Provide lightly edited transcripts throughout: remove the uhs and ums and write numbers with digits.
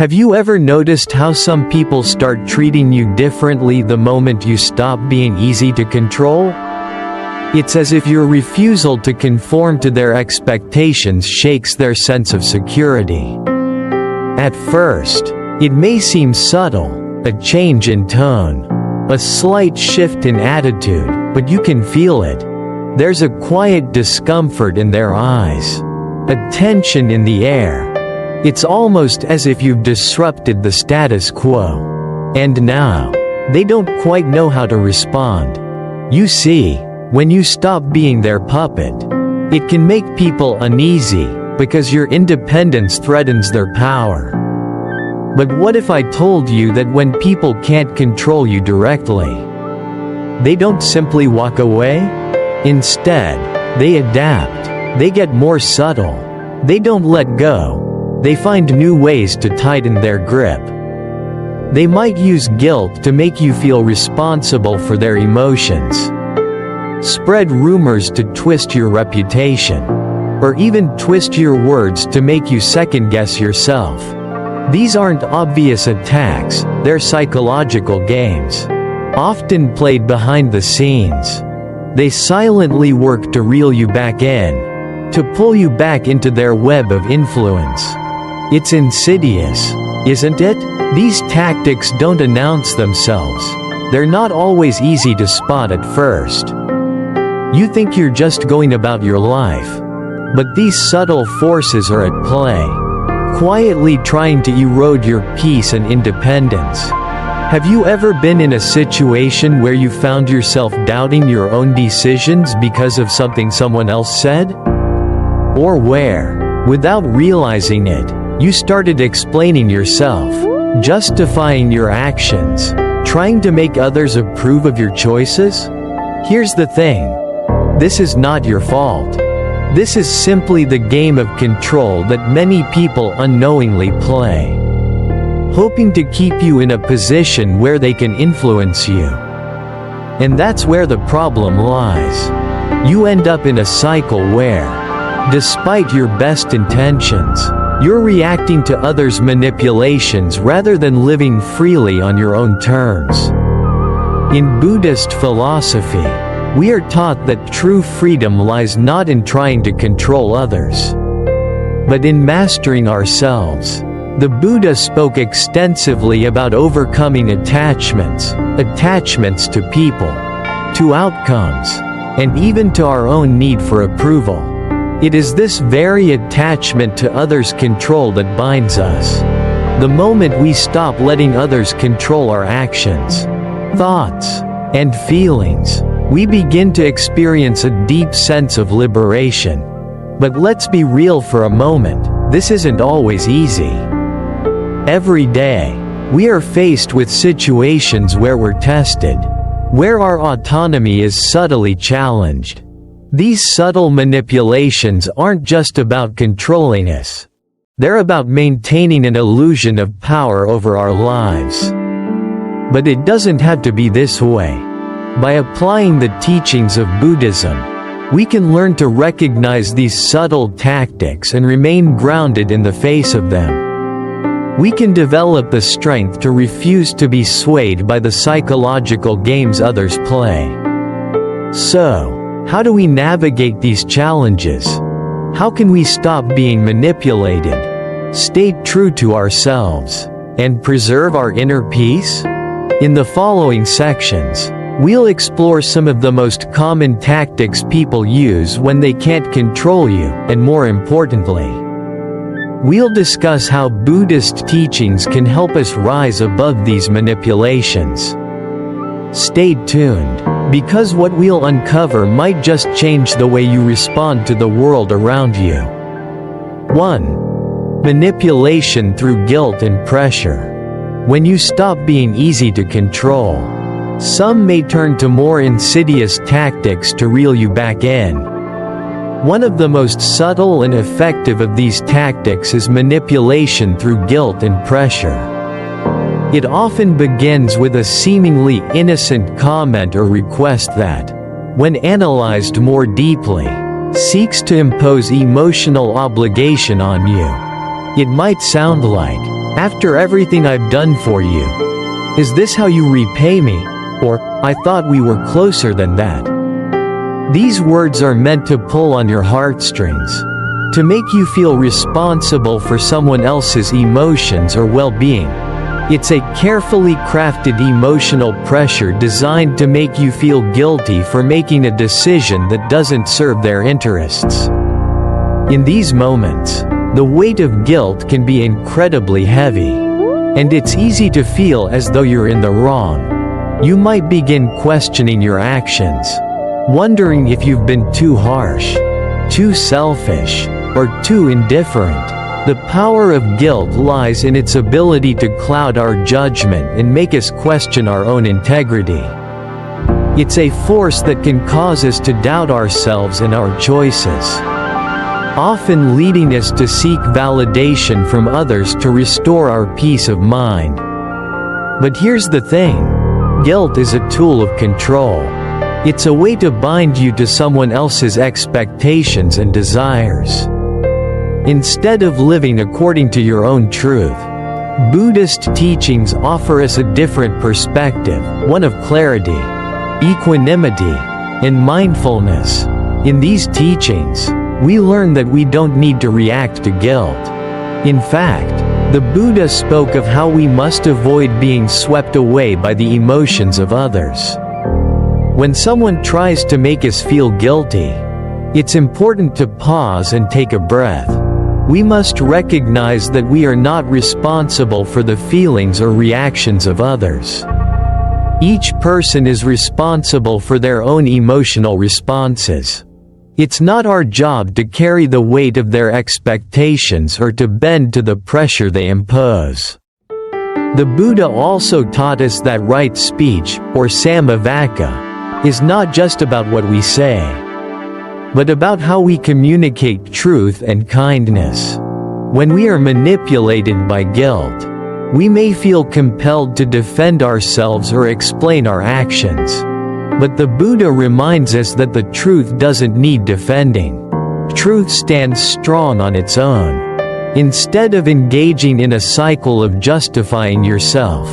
Have you ever noticed how some people start treating you differently the moment you stop being easy to control? It's as if your refusal to conform to their expectations shakes their sense of security. At first, it may seem subtle, a change in tone, a slight shift in attitude, but you can feel it. There's a quiet discomfort in their eyes, a tension in the air. It's almost as if you've disrupted the status quo. And now, they don't quite know how to respond. You see, when you stop being their puppet, it can make people uneasy, because your independence threatens their power. But what if I told you that when people can't control you directly, they don't simply walk away? Instead, they adapt. They get more subtle. They don't let go. They find new ways to tighten their grip. They might use guilt to make you feel responsible for their emotions, spread rumors to twist your reputation, or even twist your words to make you second-guess yourself. These aren't obvious attacks, they're psychological games, often played behind the scenes. They silently work to reel you back in, to pull you back into their web of influence. It's insidious, isn't it? These tactics don't announce themselves. They're not always easy to spot at first. You think you're just going about your life, but these subtle forces are at play, quietly trying to erode your peace and independence. Have you ever been in a situation where you found yourself doubting your own decisions because of something someone else said? Or where, without realizing it, you started explaining yourself, justifying your actions, trying to make others approve of your choices? Here's the thing. This is not your fault. This is simply the game of control that many people unknowingly play, hoping to keep you in a position where they can influence you. And that's where the problem lies. You end up in a cycle where, despite your best intentions, you're reacting to others' manipulations rather than living freely on your own terms. In Buddhist philosophy, we are taught that true freedom lies not in trying to control others, but in mastering ourselves. The Buddha spoke extensively about overcoming attachments to people, to outcomes, and even to our own need for approval. It is this very attachment to others' control that binds us. The moment we stop letting others control our actions, thoughts, and feelings, we begin to experience a deep sense of liberation. But let's be real for a moment, this isn't always easy. Every day, we are faced with situations where we're tested, where our autonomy is subtly challenged. These subtle manipulations aren't just about controlling us. They're about maintaining an illusion of power over our lives. But it doesn't have to be this way. By applying the teachings of Buddhism, we can learn to recognize these subtle tactics and remain grounded in the face of them. We can develop the strength to refuse to be swayed by the psychological games others play. So, how do we navigate these challenges? How can we stop being manipulated, stay true to ourselves, and preserve our inner peace? In the following sections, we'll explore some of the most common tactics people use when they can't control you, and more importantly, we'll discuss how Buddhist teachings can help us rise above these manipulations. Stay tuned, because what we'll uncover might just change the way you respond to the world around you. 1. Manipulation through guilt and pressure. When you stop being easy to control, some may turn to more insidious tactics to reel you back in. One of the most subtle and effective of these tactics is manipulation through guilt and pressure. It often begins with a seemingly innocent comment or request that, when analyzed more deeply, seeks to impose emotional obligation on you. It might sound like, After everything I've done for you, is this how you repay me? Or, I thought we were closer than that. These words are meant to pull on your heartstrings, to make you feel responsible for someone else's emotions or well-being. It's a carefully crafted emotional pressure designed to make you feel guilty for making a decision that doesn't serve their interests. In these moments, the weight of guilt can be incredibly heavy, and it's easy to feel as though you're in the wrong. You might begin questioning your actions, wondering if you've been too harsh, too selfish, or too indifferent. The power of guilt lies in its ability to cloud our judgment and make us question our own integrity. It's a force that can cause us to doubt ourselves and our choices, often leading us to seek validation from others to restore our peace of mind. But here's the thing: guilt is a tool of control. It's a way to bind you to someone else's expectations and desires, instead of living according to your own truth. Buddhist teachings offer us a different perspective, one of clarity, equanimity, and mindfulness. In these teachings, we learn that we don't need to react to guilt. In fact, the Buddha spoke of how we must avoid being swept away by the emotions of others. When someone tries to make us feel guilty, it's important to pause and take a breath. We must recognize that we are not responsible for the feelings or reactions of others. Each person is responsible for their own emotional responses. It's not our job to carry the weight of their expectations or to bend to the pressure they impose. The Buddha also taught us that right speech, or samavaka, is not just about what we say, but about how we communicate truth and kindness. When we are manipulated by guilt, we may feel compelled to defend ourselves or explain our actions. But the Buddha reminds us that the truth doesn't need defending. Truth stands strong on its own. Instead of engaging in a cycle of justifying yourself,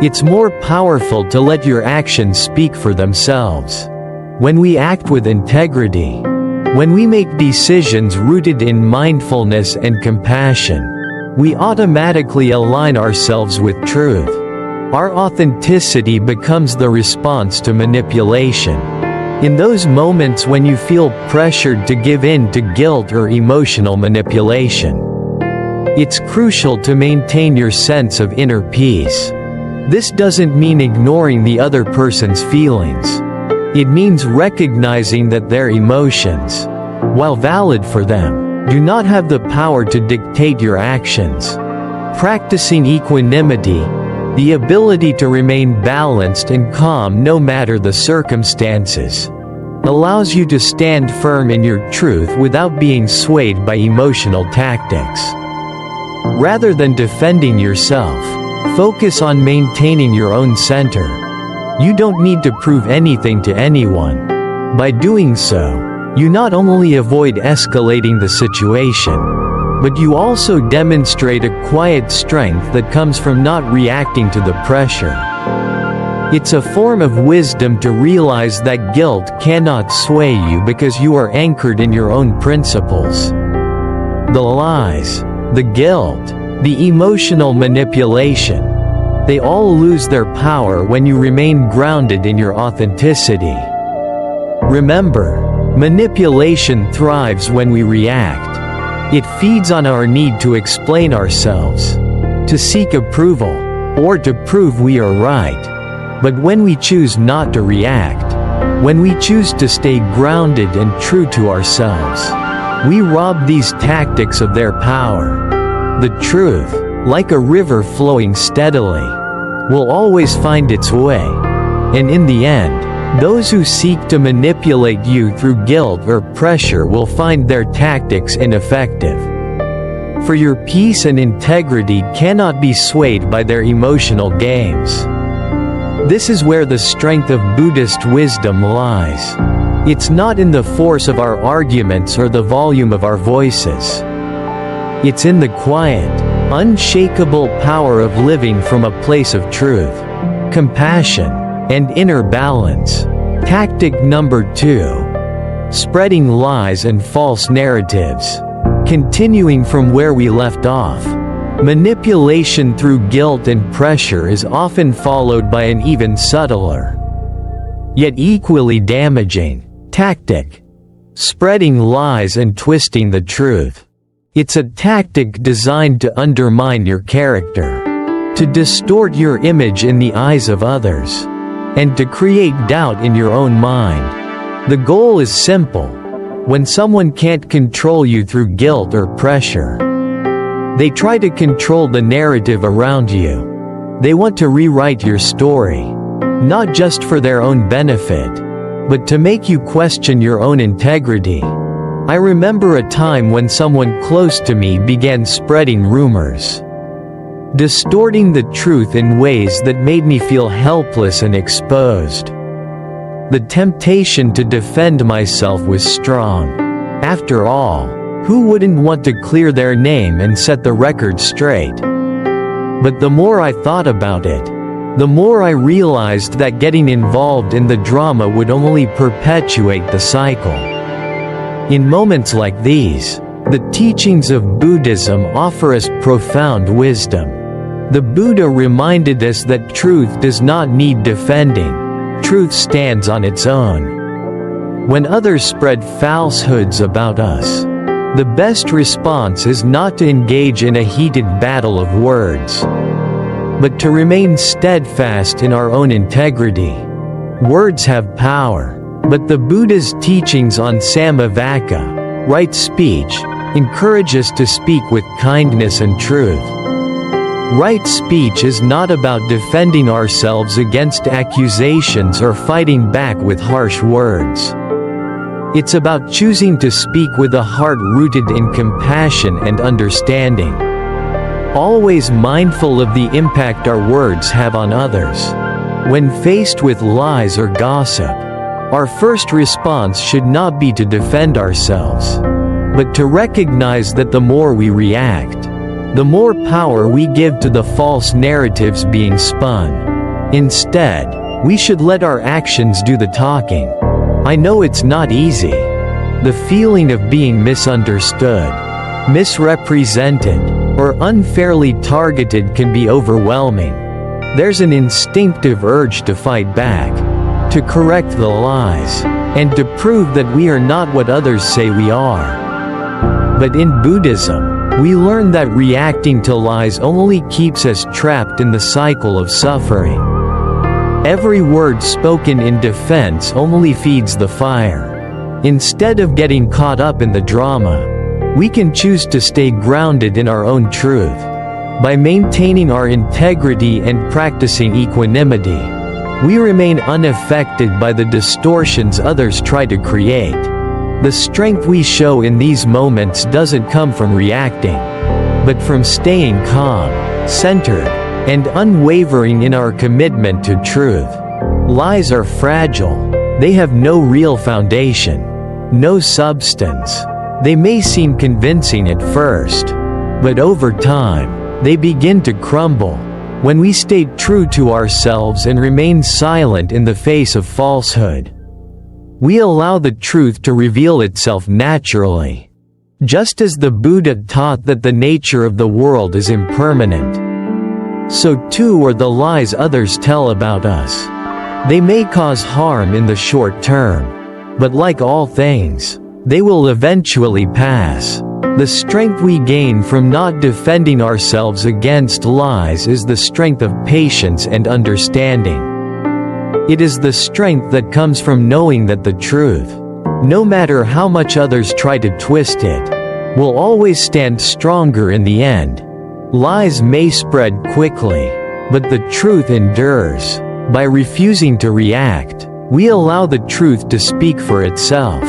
it's more powerful to let your actions speak for themselves. When we act with integrity, when we make decisions rooted in mindfulness and compassion, we automatically align ourselves with truth. Our authenticity becomes the response to manipulation. In those moments when you feel pressured to give in to guilt or emotional manipulation, it's crucial to maintain your sense of inner peace. This doesn't mean ignoring the other person's feelings. It means recognizing that their emotions, while valid for them, do not have the power to dictate your actions. Practicing equanimity, the ability to remain balanced and calm no matter the circumstances, allows you to stand firm in your truth without being swayed by emotional tactics. Rather than defending yourself, focus on maintaining your own center. You don't need to prove anything to anyone. By doing so, you not only avoid escalating the situation, but you also demonstrate a quiet strength that comes from not reacting to the pressure. It's a form of wisdom to realize that guilt cannot sway you because you are anchored in your own principles. The lies, the guilt, the emotional manipulation, they all lose their power when you remain grounded in your authenticity. Remember, manipulation thrives when we react. It feeds on our need to explain ourselves, to seek approval, or to prove we are right. But when we choose not to react, when we choose to stay grounded and true to ourselves, we rob these tactics of their power. The truth, like a river flowing steadily, will always find its way. And in the end, those who seek to manipulate you through guilt or pressure will find their tactics ineffective. For your peace and integrity cannot be swayed by their emotional games. This is where the strength of Buddhist wisdom lies. It's not in the force of our arguments or the volume of our voices. It's in the quiet, unshakable power of living from a place of truth, compassion, and inner balance. Tactic number 2. Spreading lies and false narratives. Continuing from where we left off. Manipulation through guilt and pressure is often followed by an even subtler, yet equally damaging, tactic. Spreading lies and twisting the truth. It's a tactic designed to undermine your character, to distort your image in the eyes of others, and to create doubt in your own mind. The goal is simple. When someone can't control you through guilt or pressure, they try to control the narrative around you. They want to rewrite your story, not just for their own benefit, but to make you question your own integrity. I remember a time when someone close to me began spreading rumors, distorting the truth in ways that made me feel helpless and exposed. The temptation to defend myself was strong. After all, who wouldn't want to clear their name and set the record straight? But the more I thought about it, the more I realized that getting involved in the drama would only perpetuate the cycle. In moments like these, the teachings of Buddhism offer us profound wisdom. The Buddha reminded us that truth does not need defending. Truth stands on its own. When others spread falsehoods about us, the best response is not to engage in a heated battle of words, but to remain steadfast in our own integrity. Words have power, but the Buddha's teachings on samavaka, right speech, encourage us to speak with kindness and truth. Right speech is not about defending ourselves against accusations or fighting back with harsh words. It's about choosing to speak with a heart rooted in compassion and understanding, always mindful of the impact our words have on others. When faced with lies or gossip, our first response should not be to defend ourselves, but to recognize that the more we react, the more power we give to the false narratives being spun. Instead, we should let our actions do the talking. I know it's not easy. The feeling of being misunderstood, misrepresented, or unfairly targeted can be overwhelming. There's an instinctive urge to fight back, to correct the lies, and to prove that we are not what others say we are. But in Buddhism, we learn that reacting to lies only keeps us trapped in the cycle of suffering. Every word spoken in defense only feeds the fire. Instead of getting caught up in the drama, we can choose to stay grounded in our own truth. By maintaining our integrity and practicing equanimity, we remain unaffected by the distortions others try to create. The strength we show in these moments doesn't come from reacting, but from staying calm, centered, and unwavering in our commitment to truth. Lies are fragile. They have no real foundation, no substance. They may seem convincing at first, but over time, they begin to crumble. When we stay true to ourselves and remain silent in the face of falsehood, we allow the truth to reveal itself naturally. Just as the Buddha taught that the nature of the world is impermanent, so too are the lies others tell about us. They may cause harm in the short term, but like all things, they will eventually pass. The strength we gain from not defending ourselves against lies is the strength of patience and understanding. It is the strength that comes from knowing that the truth, no matter how much others try to twist it, will always stand stronger in the end. Lies may spread quickly, but the truth endures. By refusing to react, we allow the truth to speak for itself.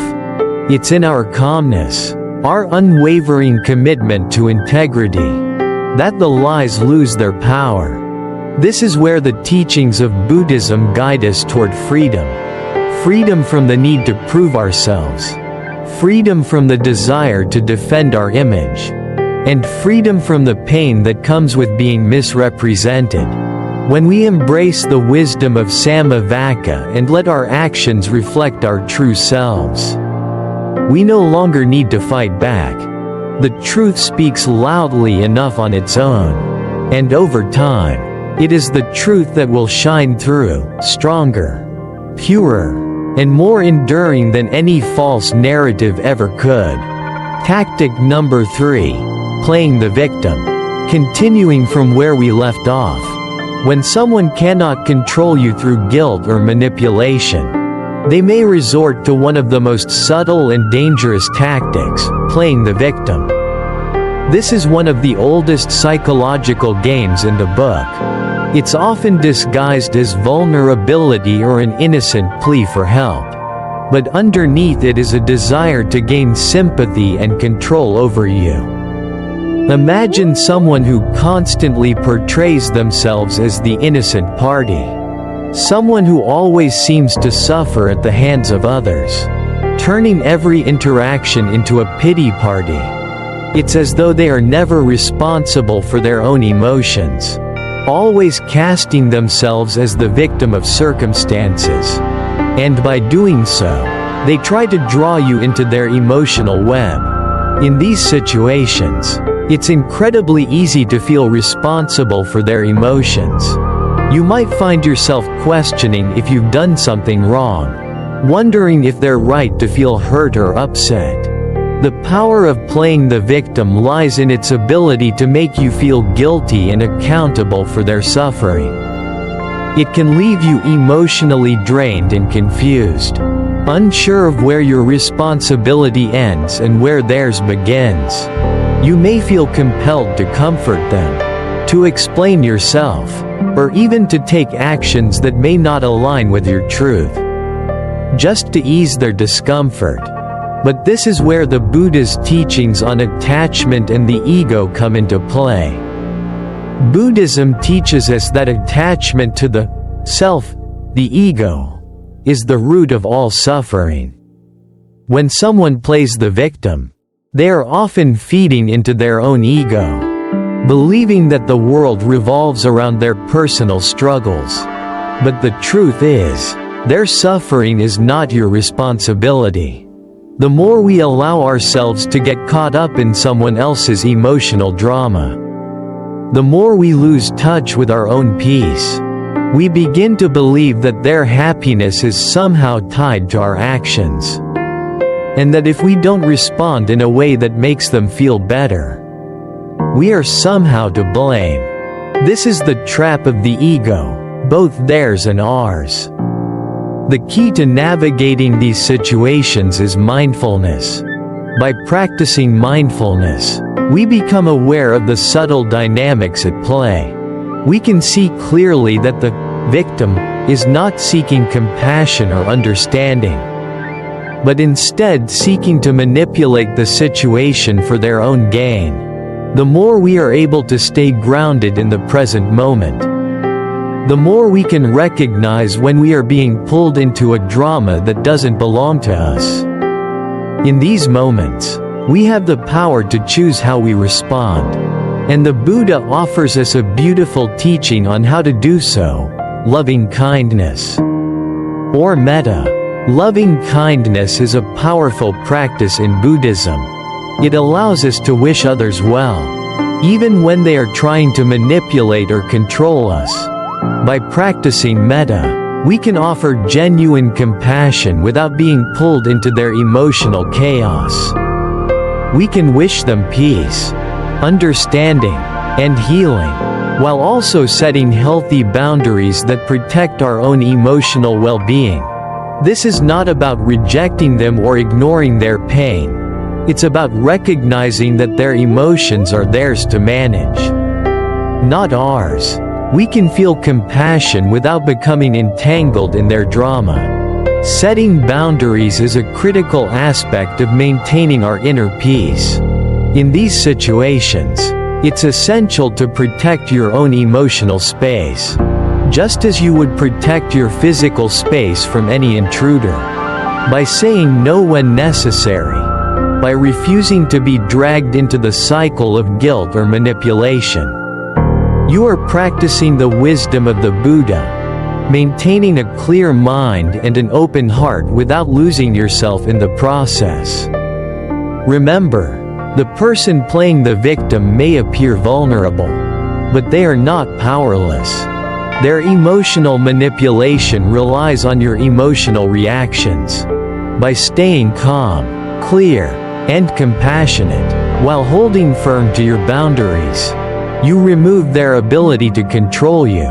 It's in our calmness, our unwavering commitment to integrity, that the lies lose their power. This is where the teachings of Buddhism guide us toward freedom. Freedom from the need to prove ourselves. Freedom from the desire to defend our image. and freedom from the pain that comes with being misrepresented. When we embrace the wisdom of Samavaka and let our actions reflect our true selves, we no longer need to fight back. The truth speaks loudly enough on its own. And over time, it is the truth that will shine through, stronger, purer, and more enduring than any false narrative ever could. Tactic number 3. Playing the victim. Continuing from where we left off. When someone cannot control you through guilt or manipulation, they may resort to one of the most subtle and dangerous tactics, playing the victim. This is one of the oldest psychological games in the book. It's often disguised as vulnerability or an innocent plea for help. But underneath it is a desire to gain sympathy and control over you. Imagine someone who constantly portrays themselves as the innocent party. Someone who always seems to suffer at the hands of others, turning every interaction into a pity party. It's as though they are never responsible for their own emotions, always casting themselves as the victim of circumstances. And by doing so, they try to draw you into their emotional web. In these situations, it's incredibly easy to feel responsible for their emotions. You might find yourself questioning if you've done something wrong, wondering if they're right to feel hurt or upset. The power of playing the victim lies in its ability to make you feel guilty and accountable for their suffering. It can leave you emotionally drained and confused, unsure of where your responsibility ends and where theirs begins. You may feel compelled to comfort them, to explain yourself, or even to take actions that may not align with your truth, just to ease their discomfort. But this is where the Buddha's teachings on attachment and the ego come into play. Buddhism teaches us that attachment to the self, the ego, is the root of all suffering. When someone plays the victim, they are often feeding into their own ego, believing that the world revolves around their personal struggles. But the truth is, their suffering is not your responsibility. The more we allow ourselves to get caught up in someone else's emotional drama, the more we lose touch with our own peace. We begin to believe that their happiness is somehow tied to our actions, and that if we don't respond in a way that makes them feel better, we are somehow to blame. This is the trap of the ego, both theirs and ours. The key to navigating these situations is mindfulness. By practicing mindfulness, we become aware of the subtle dynamics at play. We can see clearly that the victim is not seeking compassion or understanding, but instead seeking to manipulate the situation for their own gain. The more we are able to stay grounded in the present moment, the more we can recognize when we are being pulled into a drama that doesn't belong to us. In these moments, we have the power to choose how we respond, and the Buddha offers us a beautiful teaching on how to do so: loving kindness, or metta. Loving kindness is a powerful practice in Buddhism. It allows us to wish others well, even when they are trying to manipulate or control us. By practicing metta, we can offer genuine compassion without being pulled into their emotional chaos. We can wish them peace, understanding, and healing, while also setting healthy boundaries that protect our own emotional well-being. This is not about rejecting them or ignoring their pain. It's about recognizing that their emotions are theirs to manage, not ours. We can feel compassion without becoming entangled in their drama. Setting boundaries is a critical aspect of maintaining our inner peace. In these situations, it's essential to protect your own emotional space, just as you would protect your physical space from any intruder. By saying no when necessary, by refusing to be dragged into the cycle of guilt or manipulation. You are practicing the wisdom of the Buddha, maintaining a clear mind and an open heart without losing yourself in the process. Remember, the person playing the victim may appear vulnerable, but they are not powerless. Their emotional manipulation relies on your emotional reactions. By staying calm, clear, and compassionate, while holding firm to your boundaries, you remove their ability to control you.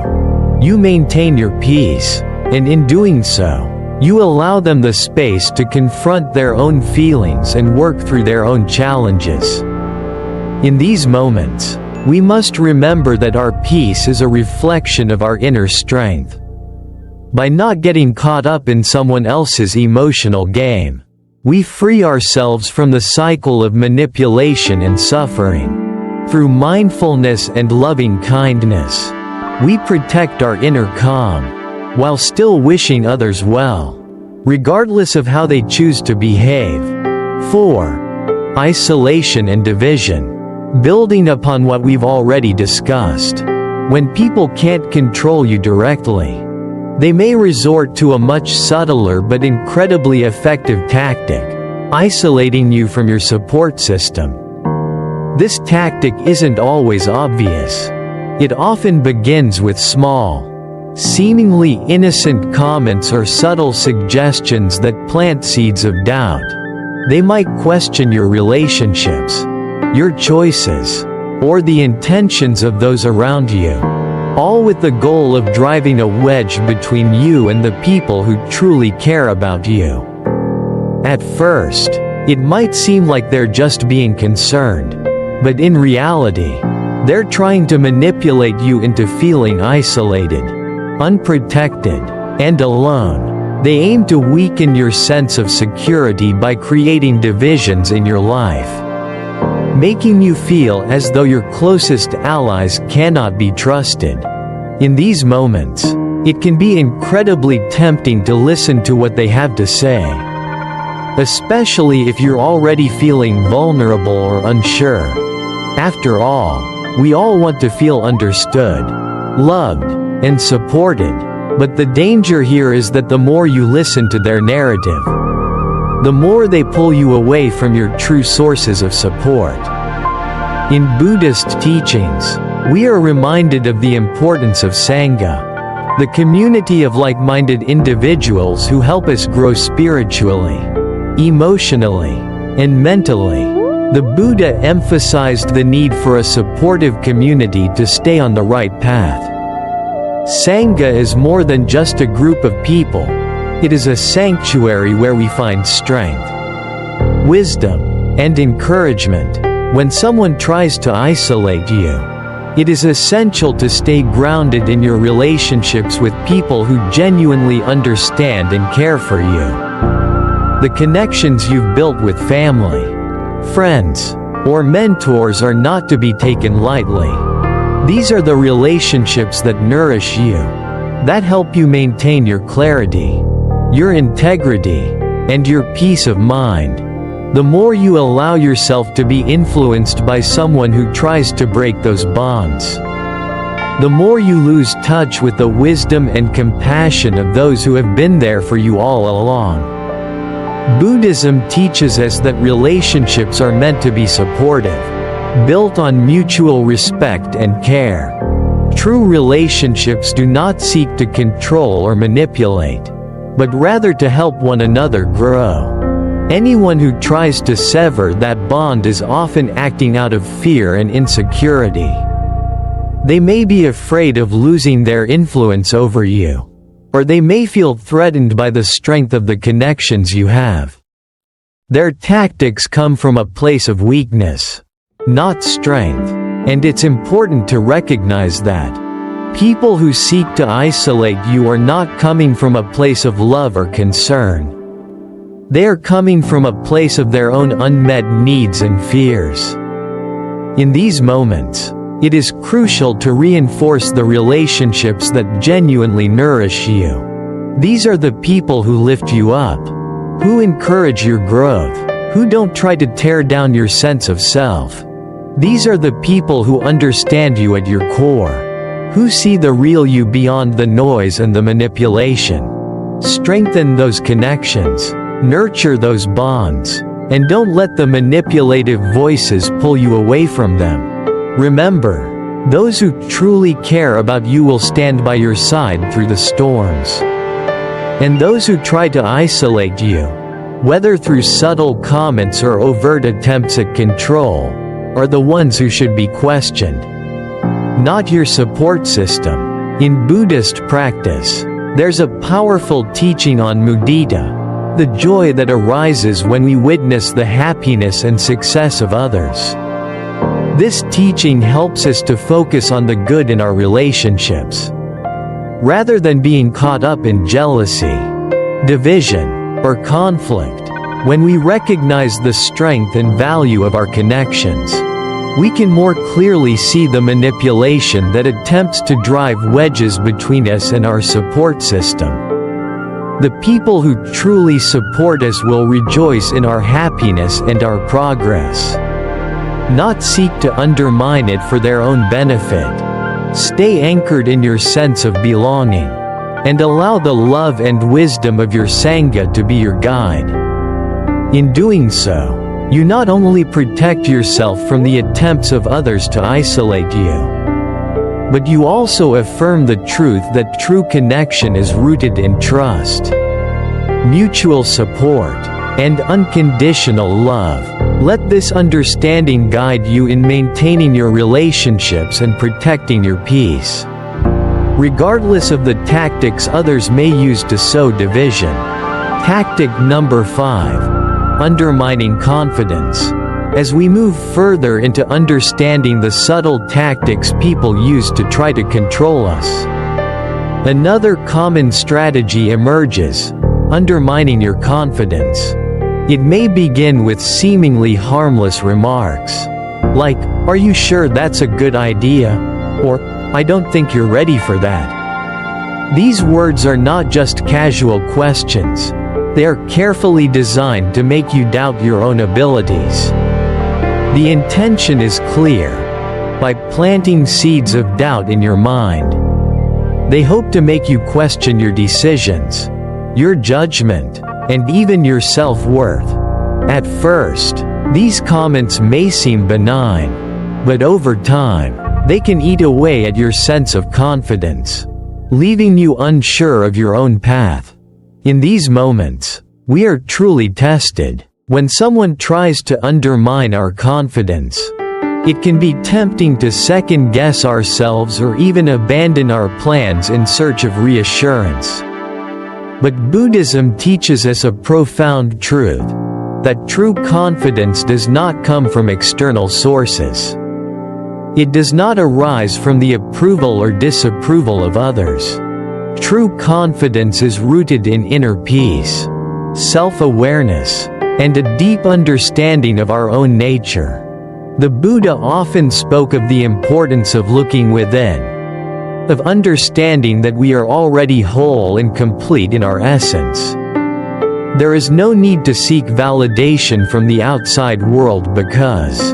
You maintain your peace, and in doing so, you allow them the space to confront their own feelings and work through their own challenges. In these moments, we must remember that our peace is a reflection of our inner strength. By not getting caught up in someone else's emotional game, we free ourselves from the cycle of manipulation and suffering. Through mindfulness and loving kindness, we protect our inner calm, while still wishing others well, regardless of how they choose to behave. 4. Isolation and division. Building upon what we've already discussed, when people can't control you directly, they may resort to a much subtler but incredibly effective tactic: isolating you from your support system. This tactic isn't always obvious. It often begins with small, seemingly innocent comments or subtle suggestions that plant seeds of doubt. They might question your relationships, your choices, or the intentions of those around you, all with the goal of driving a wedge between you and the people who truly care about you. At first, it might seem like they're just being concerned, but in reality, they're trying to manipulate you into feeling isolated, unprotected, and alone. They aim to weaken your sense of security by creating divisions in your life, making you feel as though your closest allies cannot be trusted. In these moments, it can be incredibly tempting to listen to what they have to say, especially if you're already feeling vulnerable or unsure. After all, we all want to feel understood, loved, and supported, but the danger here is that the more you listen to their narrative, the more they pull you away from your true sources of support. In Buddhist teachings, we are reminded of the importance of Sangha, the community of like-minded individuals who help us grow spiritually, emotionally, and mentally. The Buddha emphasized the need for a supportive community to stay on the right path. Sangha is more than just a group of people. It is a sanctuary where we find strength, wisdom, and encouragement. When someone tries to isolate you, it is essential to stay grounded in your relationships with people who genuinely understand and care for you. The connections you've built with family, friends, or mentors are not to be taken lightly. These are the relationships that nourish you, that help you maintain your clarity, your integrity, and your peace of mind. The more you allow yourself to be influenced by someone who tries to break those bonds, the more you lose touch with the wisdom and compassion of those who have been there for you all along. Buddhism teaches us that relationships are meant to be supportive, built on mutual respect and care. True relationships do not seek to control or manipulate, but rather to help one another grow. Anyone who tries to sever that bond is often acting out of fear and insecurity. They may be afraid of losing their influence over you, or they may feel threatened by the strength of the connections you have. Their tactics come from a place of weakness, not strength, and it's important to recognize that. People who seek to isolate you are not coming from a place of love or concern. They are coming from a place of their own unmet needs and fears. In these moments, it is crucial to reinforce the relationships that genuinely nourish you. These are the people who lift you up, who encourage your growth, who don't try to tear down your sense of self. These are the people who understand you at your core, who see the real you beyond the noise and the manipulation. Strengthen those connections, nurture those bonds, and don't let the manipulative voices pull you away from them. Remember, those who truly care about you will stand by your side through the storms. And those who try to isolate you, whether through subtle comments or overt attempts at control, are the ones who should be questioned, not your support system. In Buddhist practice, there's a powerful teaching on mudita, the joy that arises when we witness the happiness and success of others. This teaching helps us to focus on the good in our relationships, rather than being caught up in jealousy, division, or conflict. When we recognize the strength and value of our connections, we can more clearly see the manipulation that attempts to drive wedges between us and our support system. The people who truly support us will rejoice in our happiness and our progress, not seek to undermine it for their own benefit. Stay anchored in your sense of belonging, and allow the love and wisdom of your Sangha to be your guide. In doing so, you not only protect yourself from the attempts of others to isolate you, but you also affirm the truth that true connection is rooted in trust, mutual support, and unconditional love. Let this understanding guide you in maintaining your relationships and protecting your peace, regardless of the tactics others may use to sow division. Tactic number 5: undermining confidence. As we move further into understanding the subtle tactics people use to try to control us, another common strategy emerges: undermining your confidence. It may begin with seemingly harmless remarks, like, "Are you sure that's a good idea?" or "I don't think you're ready for that." These words are not just casual questions. They are carefully designed to make you doubt your own abilities. The intention is clear: by planting seeds of doubt in your mind, they hope to make you question your decisions, your judgment, and even your self-worth. At first, these comments may seem benign, but over time, they can eat away at your sense of confidence, leaving you unsure of your own path. In these moments, we are truly tested. When someone tries to undermine our confidence, it can be tempting to second-guess ourselves or even abandon our plans in search of reassurance. But Buddhism teaches us a profound truth: that true confidence does not come from external sources. It does not arise from the approval or disapproval of others. True confidence is rooted in inner peace, self-awareness, and a deep understanding of our own nature. The Buddha often spoke of the importance of looking within, of understanding that we are already whole and complete in our essence. There is no need to seek validation from the outside world because,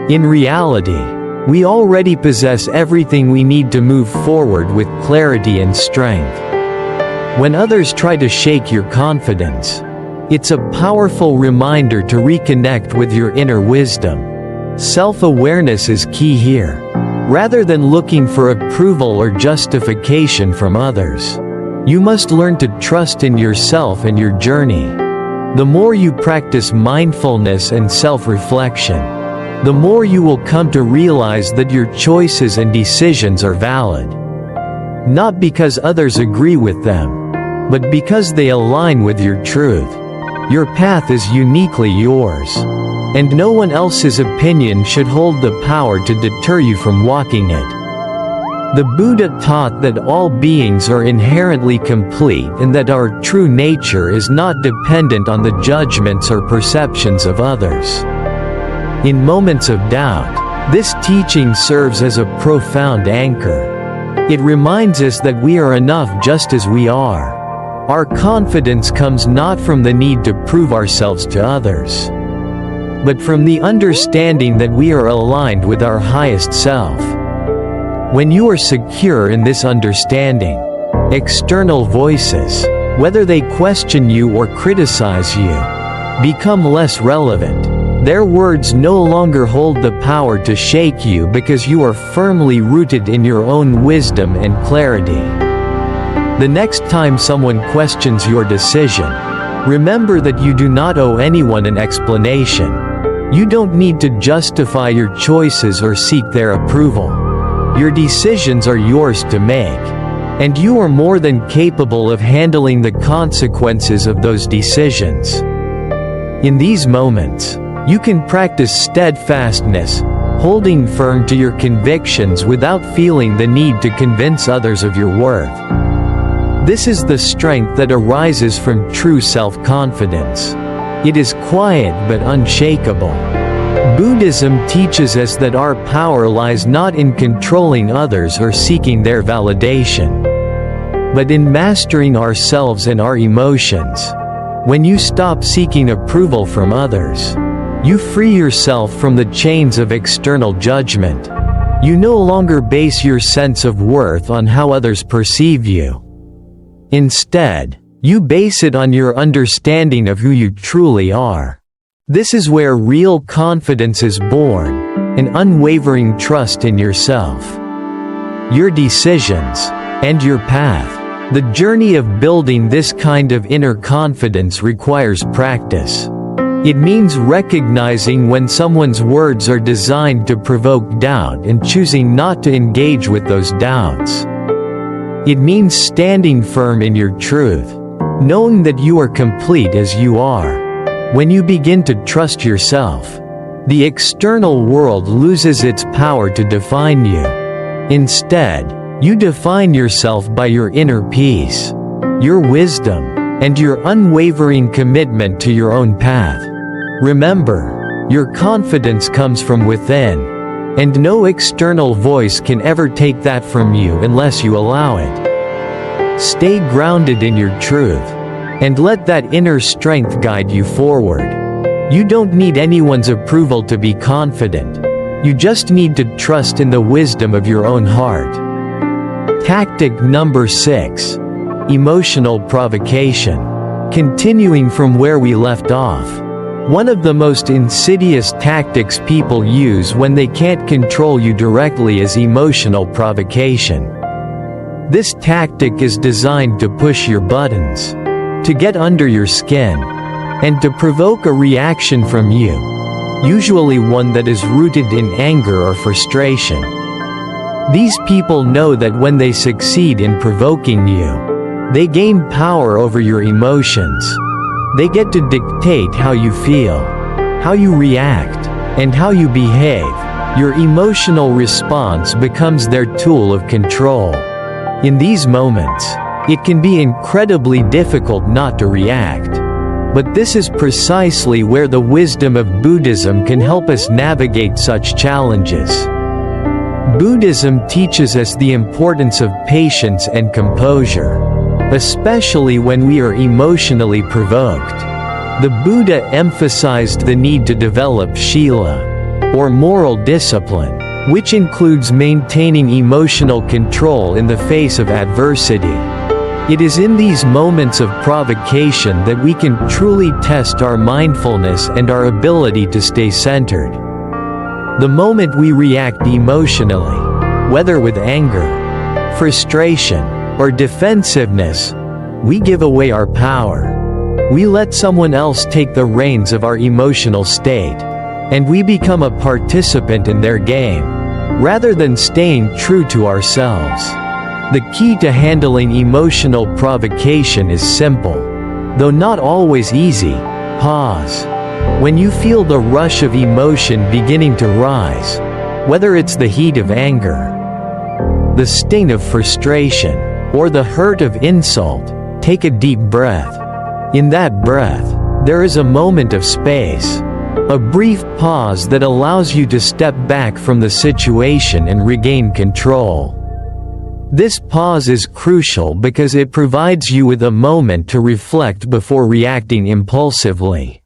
in reality, we already possess everything we need to move forward with clarity and strength. When others try to shake your confidence, it's a powerful reminder to reconnect with your inner wisdom. Self-awareness is key here. Rather than looking for approval or justification from others, you must learn to trust in yourself and your journey. The more you practice mindfulness and self-reflection, the more you will come to realize that your choices and decisions are valid. Not because others agree with them, but because they align with your truth. Your path is uniquely yours, and no one else's opinion should hold the power to deter you from walking it. The Buddha taught that all beings are inherently complete and that our true nature is not dependent on the judgments or perceptions of others. In moments of doubt, this teaching serves as a profound anchor. It reminds us that we are enough just as we are, Our confidence comes not from the need to prove ourselves to others, but from the understanding that we are aligned with our highest self. When you are secure in this understanding, external voices, whether they question you or criticize you, become less relevant. Their words no longer hold the power to shake you because you are firmly rooted in your own wisdom and clarity. The next time someone questions your decision, remember that you do not owe anyone an explanation. You don't need to justify your choices or seek their approval. Your decisions are yours to make, and you are more than capable of handling the consequences of those decisions. In these moments, you can practice steadfastness, holding firm to your convictions without feeling the need to convince others of your worth. This is the strength that arises from true self-confidence. It is quiet but unshakable. Buddhism teaches us that our power lies not in controlling others or seeking their validation, but in mastering ourselves and our emotions. When you stop seeking approval from others, you free yourself from the chains of external judgment. You no longer base your sense of worth on how others perceive you. Instead, you base it on your understanding of who you truly are. This is where real confidence is born, an unwavering trust in yourself, your decisions, and your path. The journey of building this kind of inner confidence requires practice. It means recognizing when someone's words are designed to provoke doubt and choosing not to engage with those doubts. It means standing firm in your truth, knowing that you are complete as you are. When you begin to trust yourself, the external world loses its power to define you. Instead, you define yourself by your inner peace, your wisdom, and your unwavering commitment to your own path. Remember, your confidence comes from within, and no external voice can ever take that from you unless you allow it. Stay grounded in your truth, and let that inner strength guide you forward. You don't need anyone's approval to be confident. You just need to trust in the wisdom of your own heart. Tactic number 6. Emotional provocation. Continuing from where we left off. One of the most insidious tactics people use when they can't control you directly is emotional provocation. This tactic is designed to push your buttons, to get under your skin, and to provoke a reaction from you, usually one that is rooted in anger or frustration. These people know that when they succeed in provoking you, they gain power over your emotions. They get to dictate how you feel, how you react, and how you behave. Your emotional response becomes their tool of control. In these moments, it can be incredibly difficult not to react. But this is precisely where the wisdom of Buddhism can help us navigate such challenges. Buddhism teaches us the importance of patience and composure, especially when we are emotionally provoked. The Buddha emphasized the need to develop shila, or moral discipline, which includes maintaining emotional control in the face of adversity. It is in these moments of provocation that we can truly test our mindfulness and our ability to stay centered. The moment we react emotionally, whether with anger, frustration, or defensiveness, we give away our power. We let someone else take the reins of our emotional state, and we become a participant in their game, rather than staying true to ourselves. The key to handling emotional provocation is simple, though not always easy. Pause. When you feel the rush of emotion beginning to rise, whether it's the heat of anger, the sting of frustration, or the hurt of insult, take a deep breath. In that breath, there is a moment of space, a brief pause that allows you to step back from the situation and regain control. This pause is crucial because it provides you with a moment to reflect before reacting impulsively.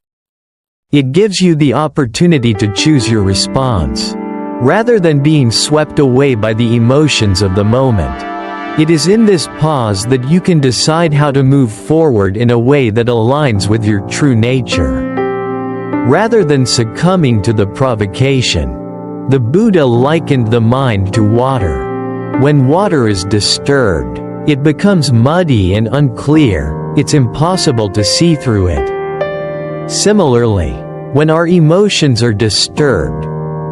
It gives you the opportunity to choose your response, rather than being swept away by the emotions of the moment. It is in this pause that you can decide how to move forward in a way that aligns with your true nature. Rather than succumbing to the provocation, the Buddha likened the mind to water. When water is disturbed, it becomes muddy and unclear, it's impossible to see through it. Similarly, when our emotions are disturbed,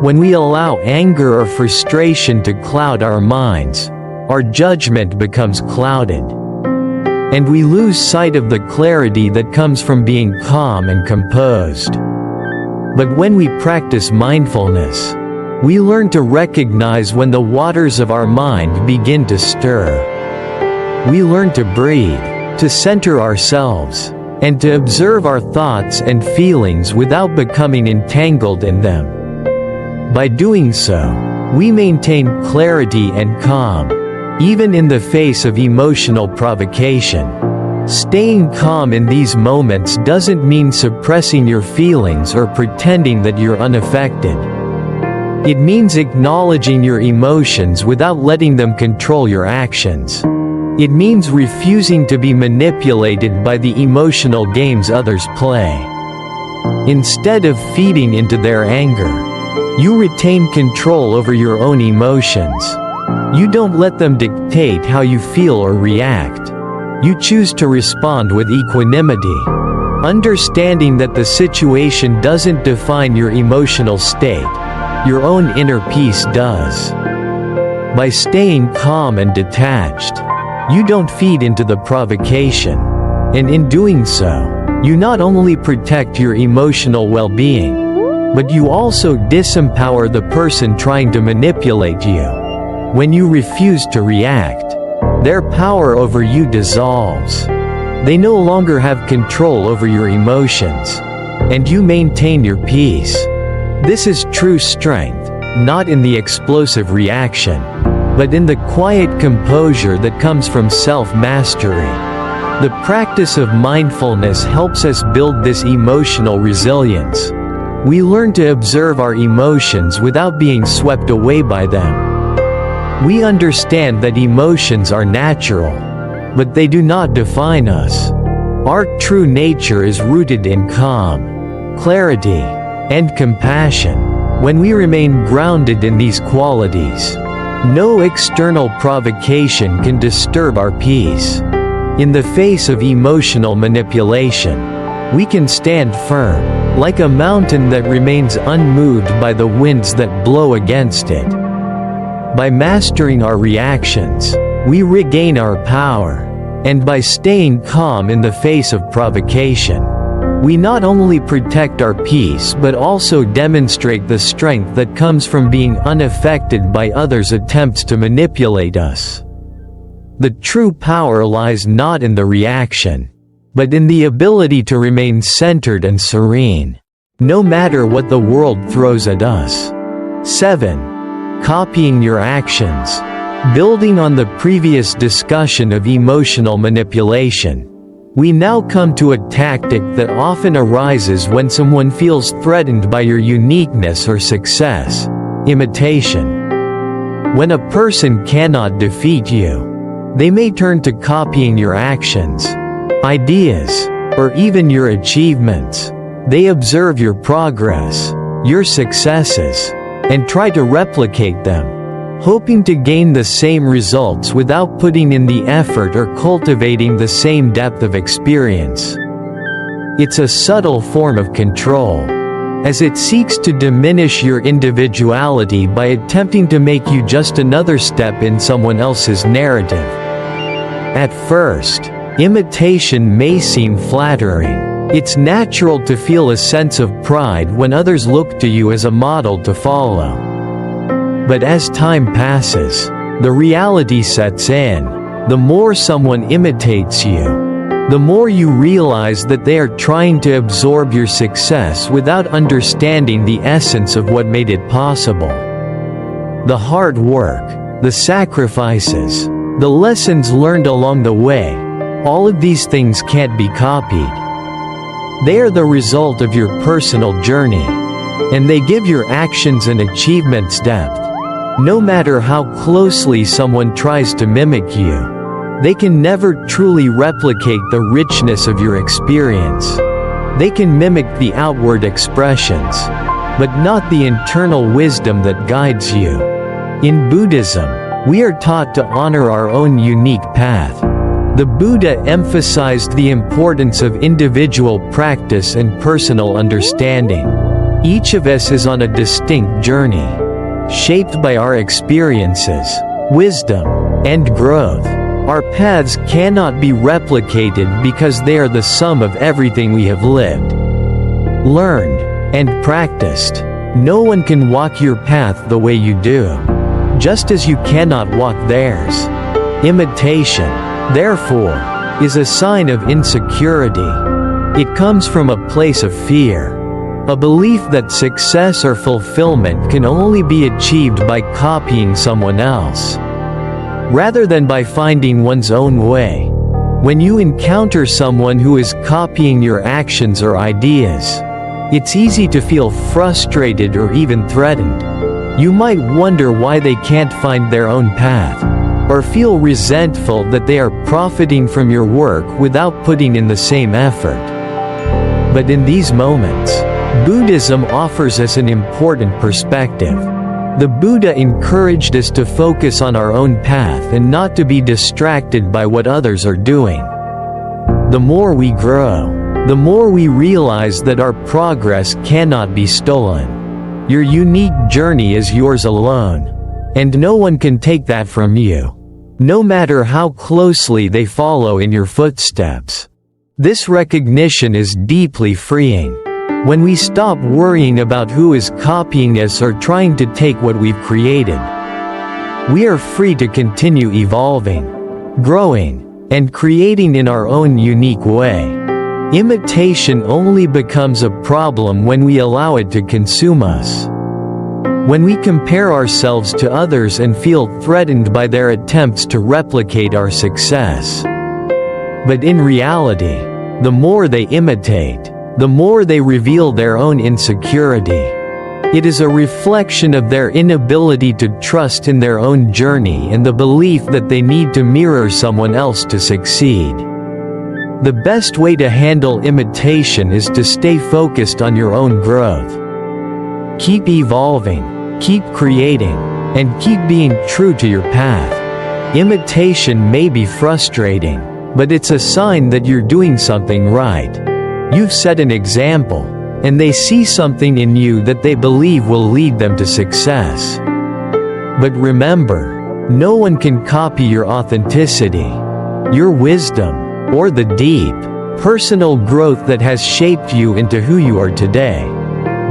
when we allow anger or frustration to cloud our minds, our judgment becomes clouded. And we lose sight of the clarity that comes from being calm and composed. But when we practice mindfulness, we learn to recognize when the waters of our mind begin to stir. We learn to breathe, to center ourselves, and to observe our thoughts and feelings without becoming entangled in them. By doing so, we maintain clarity and calm, even in the face of emotional provocation. Staying calm in these moments doesn't mean suppressing your feelings or pretending that you're unaffected. It means acknowledging your emotions without letting them control your actions. It means refusing to be manipulated by the emotional games others play. Instead of feeding into their anger, you retain control over your own emotions. You don't let them dictate how you feel or react. You choose to respond with equanimity, understanding that the situation doesn't define your emotional state. Your own inner peace does. By staying calm and detached, you don't feed into the provocation, and in doing so, you not only protect your emotional well-being, but you also disempower the person trying to manipulate you. When you refuse to react, their power over you dissolves. They no longer have control over your emotions, and you maintain your peace. This is true strength, not in the explosive reaction, but in the quiet composure that comes from self-mastery. The practice of mindfulness helps us build this emotional resilience. We learn to observe our emotions without being swept away by them. We understand that emotions are natural, but they do not define us. Our true nature is rooted in calm, clarity, and compassion. When we remain grounded in these qualities, no external provocation can disturb our peace. In the face of emotional manipulation, we can stand firm, like a mountain that remains unmoved by the winds that blow against it. By mastering our reactions, we regain our power, and by staying calm in the face of provocation, we not only protect our peace but also demonstrate the strength that comes from being unaffected by others' attempts to manipulate us. The true power lies not in the reaction, but in the ability to remain centered and serene, no matter what the world throws at us. 7. Copying your actions. Building on the previous discussion of emotional manipulation, we now come to a tactic that often arises when someone feels threatened by your uniqueness or success: imitation. When a person cannot defeat you, they may turn to copying your actions, ideas, or even your achievements. They observe your progress, your successes, and try to replicate them, hoping to gain the same results without putting in the effort or cultivating the same depth of experience. It's a subtle form of control, as it seeks to diminish your individuality by attempting to make you just another step in someone else's narrative. At first, imitation may seem flattering. It's natural to feel a sense of pride when others look to you as a model to follow. But as time passes, the reality sets in. The more someone imitates you, the more you realize that they are trying to absorb your success without understanding the essence of what made it possible. The hard work, the sacrifices, the lessons learned along the way, all of these things can't be copied. They are the result of your personal journey, and they give your actions and achievements depth. No matter how closely someone tries to mimic you, they can never truly replicate the richness of your experience. They can mimic the outward expressions, but not the internal wisdom that guides you. In Buddhism, we are taught to honor our own unique path. The Buddha emphasized the importance of individual practice and personal understanding. Each of us is on a distinct journey, shaped by our experiences, wisdom, and growth. Our paths cannot be replicated because they are the sum of everything we have lived, learned, and practiced. No one can walk your path the way you do, just as you cannot walk theirs. Imitation, therefore, is a sign of insecurity. It comes from a place of fear, a belief that success or fulfillment can only be achieved by copying someone else, rather than by finding one's own way. When you encounter someone who is copying your actions or ideas, it's easy to feel frustrated or even threatened. You might wonder why they can't find their own path, or feel resentful that they are profiting from your work without putting in the same effort. But in these moments, Buddhism offers us an important perspective. The Buddha encouraged us to focus on our own path and not to be distracted by what others are doing. The more we grow, the more we realize that our progress cannot be stolen. Your unique journey is yours alone, and no one can take that from you, no matter how closely they follow in your footsteps. This recognition is deeply freeing. When we stop worrying about who is copying us or trying to take what we've created, we are free to continue evolving, growing, and creating in our own unique way. Imitation only becomes a problem when we allow it to consume us. When we compare ourselves to others and feel threatened by their attempts to replicate our success. But in reality, the more they imitate, the more they reveal their own insecurity. It is a reflection of their inability to trust in their own journey and the belief that they need to mirror someone else to succeed. The best way to handle imitation is to stay focused on your own growth. Keep evolving, keep creating, and keep being true to your path. Imitation may be frustrating, but it's a sign that you're doing something right. You've set an example, and they see something in you that they believe will lead them to success. But remember, no one can copy your authenticity, your wisdom, or the deep, personal growth that has shaped you into who you are today.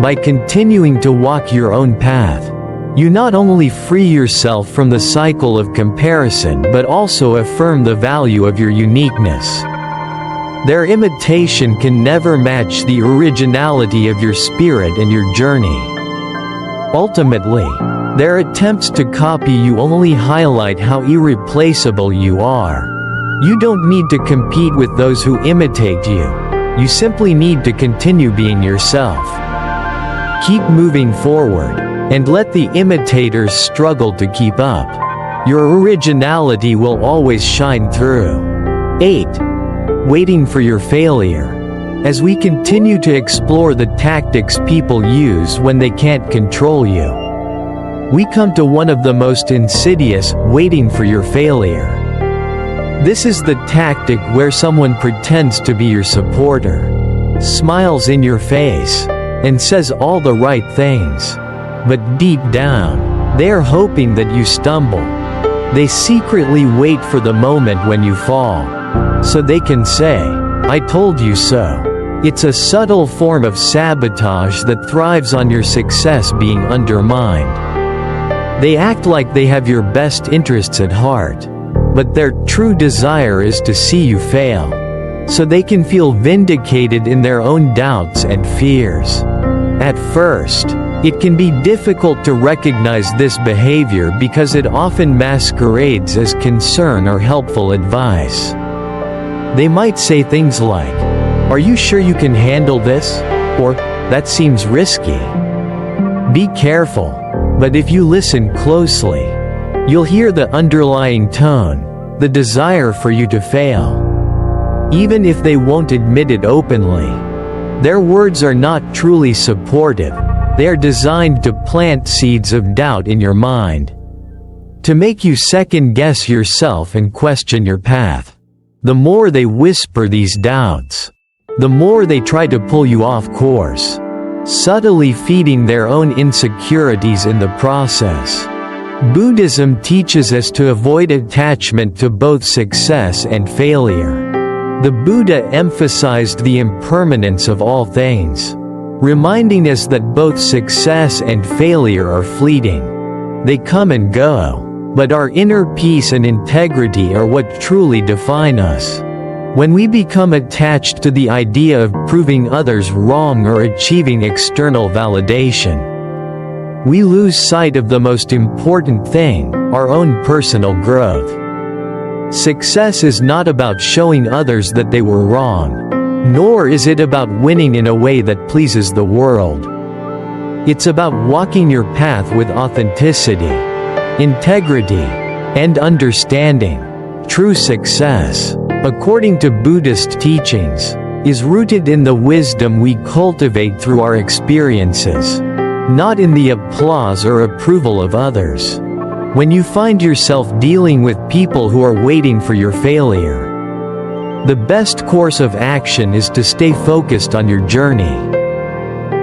By continuing to walk your own path, you not only free yourself from the cycle of comparison but also affirm the value of your uniqueness. Their imitation can never match the originality of your spirit and your journey. Ultimately, their attempts to copy you only highlight how irreplaceable you are. You don't need to compete with those who imitate you. You simply need to continue being yourself. Keep moving forward, and let the imitators struggle to keep up. Your originality will always shine through. 8. Waiting for your failure. As we continue to explore the tactics people use when they can't control you, we come to one of the most insidious, waiting for your failure. This is the tactic where someone pretends to be your supporter, smiles in your face, and says all the right things. But deep down, they are hoping that you stumble. They secretly wait for the moment when you fall, so they can say, "I told you so." It's a subtle form of sabotage that thrives on your success being undermined. They act like they have your best interests at heart, but their true desire is to see you fail, so they can feel vindicated in their own doubts and fears. At first, It can be difficult to recognize this behavior because it often masquerades as concern or helpful advice. They might say things like, "Are you sure you can handle this?" or "That seems risky." Be careful. But if you listen closely, you'll hear the underlying tone, the desire for you to fail. Even if they won't admit it openly, their words are not truly supportive. They are designed to plant seeds of doubt in your mind, to make you second-guess yourself and question your path. The more they whisper these doubts, the more they try to pull you off course, subtly feeding their own insecurities in the process. Buddhism teaches us to avoid attachment to both success and failure. The Buddha emphasized the impermanence of all things, reminding us that both success and failure are fleeting. They come and go, but our inner peace and integrity are what truly define us. When we become attached to the idea of proving others wrong or achieving external validation, we lose sight of the most important thing, our own personal growth. Success is not about showing others that they were wrong, nor is it about winning in a way that pleases the world. It's about walking your path with authenticity, integrity, and understanding. True success, according to Buddhist teachings, is rooted in the wisdom we cultivate through our experiences, not in the applause or approval of others. When you find yourself dealing with people who are waiting for your failure, the best course of action is to stay focused on your journey.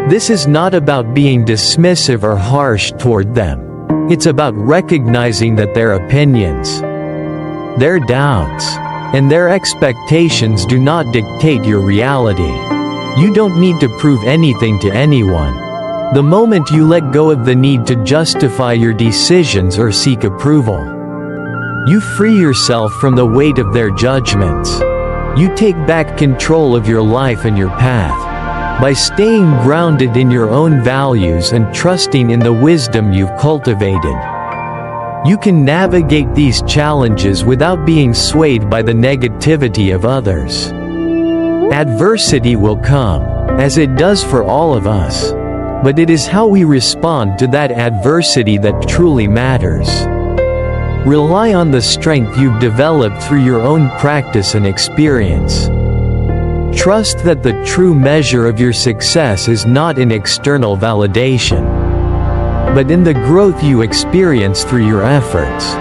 This is not about being dismissive or harsh toward them. It's about recognizing that their opinions, their doubts, and their expectations do not dictate your reality. You don't need to prove anything to anyone. The moment you let go of the need to justify your decisions or seek approval, you free yourself from the weight of their judgments. You take back control of your life and your path. By staying grounded in your own values and trusting in the wisdom you've cultivated, you can navigate these challenges without being swayed by the negativity of others. Adversity will come, as it does for all of us, but it is how we respond to that adversity that truly matters. Rely on the strength you've developed through your own practice and experience. Trust that the true measure of your success is not in external validation, but in the growth you experience through your efforts.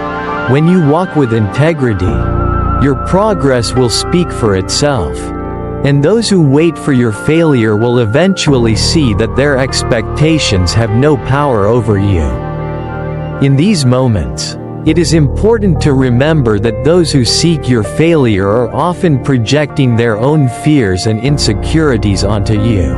When you walk with integrity, your progress will speak for itself, and those who wait for your failure will eventually see that their expectations have no power over you. In these moments, it is important to remember that those who seek your failure are often projecting their own fears and insecurities onto you.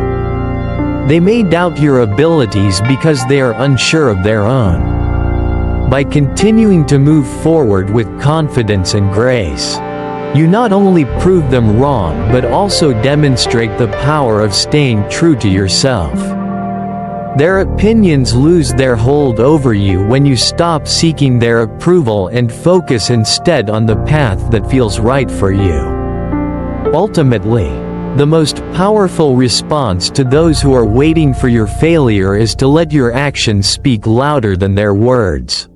They may doubt your abilities because they are unsure of their own. By continuing to move forward with confidence and grace, you not only prove them wrong but also demonstrate the power of staying true to yourself. Their opinions lose their hold over you when you stop seeking their approval and focus instead on the path that feels right for you. Ultimately, the most powerful response to those who are waiting for your failure is to let your actions speak louder than their words.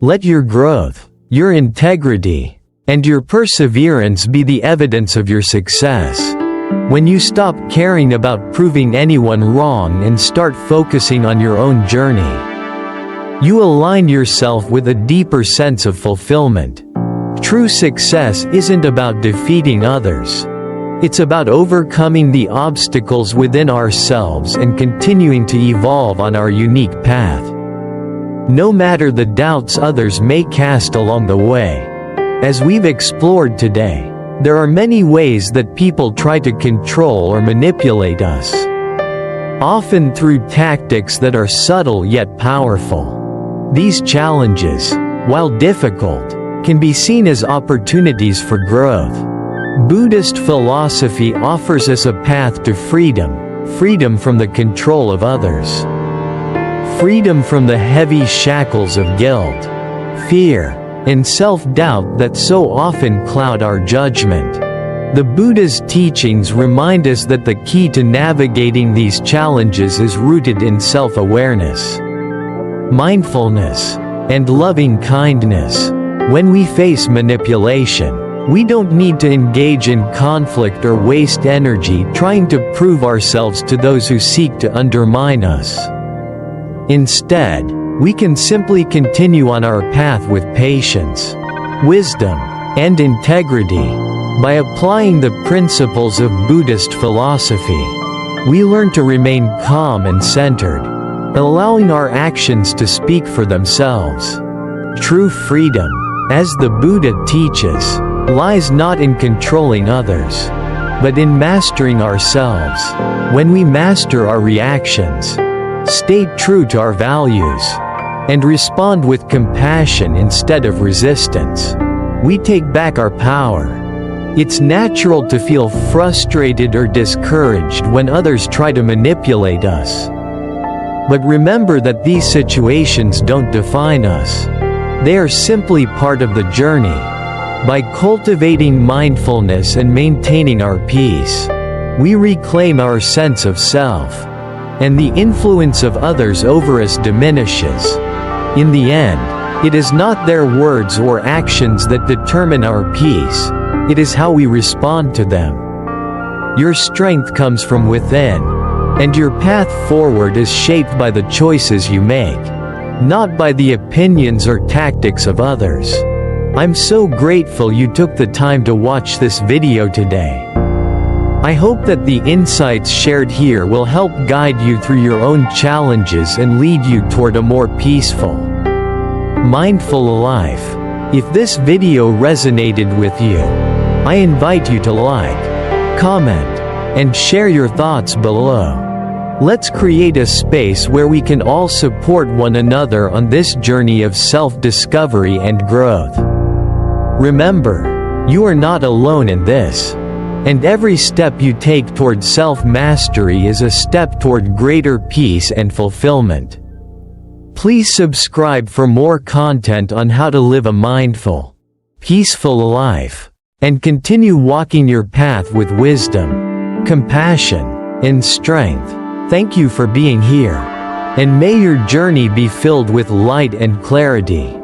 Let your growth, your integrity, and your perseverance be the evidence of your success. When you stop caring about proving anyone wrong and start focusing on your own journey, you align yourself with a deeper sense of fulfillment. True success isn't about defeating others. It's about overcoming the obstacles within ourselves and continuing to evolve on our unique path. No matter the doubts others may cast along the way. As we've explored today, there are many ways that people try to control or manipulate us, often through tactics that are subtle yet powerful. These challenges, while difficult, can be seen as opportunities for growth. Buddhist philosophy offers us a path to freedom from the control of others. freedom from the heavy shackles of guilt, fear, and self-doubt that so often cloud our judgment. The Buddha's teachings remind us that the key to navigating these challenges is rooted in self-awareness, mindfulness, and loving kindness. When we face manipulation, we don't need to engage in conflict or waste energy trying to prove ourselves to those who seek to undermine us. Instead, we can simply continue on our path with patience, wisdom, and integrity. By applying the principles of Buddhist philosophy, we learn to remain calm and centered, allowing our actions to speak for themselves. True freedom, as the Buddha teaches, lies not in controlling others, but in mastering ourselves. When we master our reactions, stay true to our values, and respond with compassion instead of resistance, we take back our power. It's natural to feel frustrated or discouraged when others try to manipulate us. But remember that these situations don't define us. They are simply part of the journey. By cultivating mindfulness and maintaining our peace, we reclaim our sense of self, and the influence of others over us diminishes. In the end, it is not their words or actions that determine our peace. It is how we respond to them. Your strength comes from within, and your path forward is shaped by the choices you make, not by the opinions or tactics of others. I'm so grateful you took the time to watch this video today. I hope that the insights shared here will help guide you through your own challenges and lead you toward a more peaceful, mindful life. If this video resonated with you, I invite you to like, comment, and share your thoughts below. Let's create a space where we can all support one another on this journey of self-discovery and growth. Remember, you are not alone in this, and every step you take toward self-mastery is a step toward greater peace and fulfillment. Please subscribe for more content on how to live a mindful, peaceful life, and continue walking your path with wisdom, compassion, and strength. Thank you for being here, and may your journey be filled with light and clarity.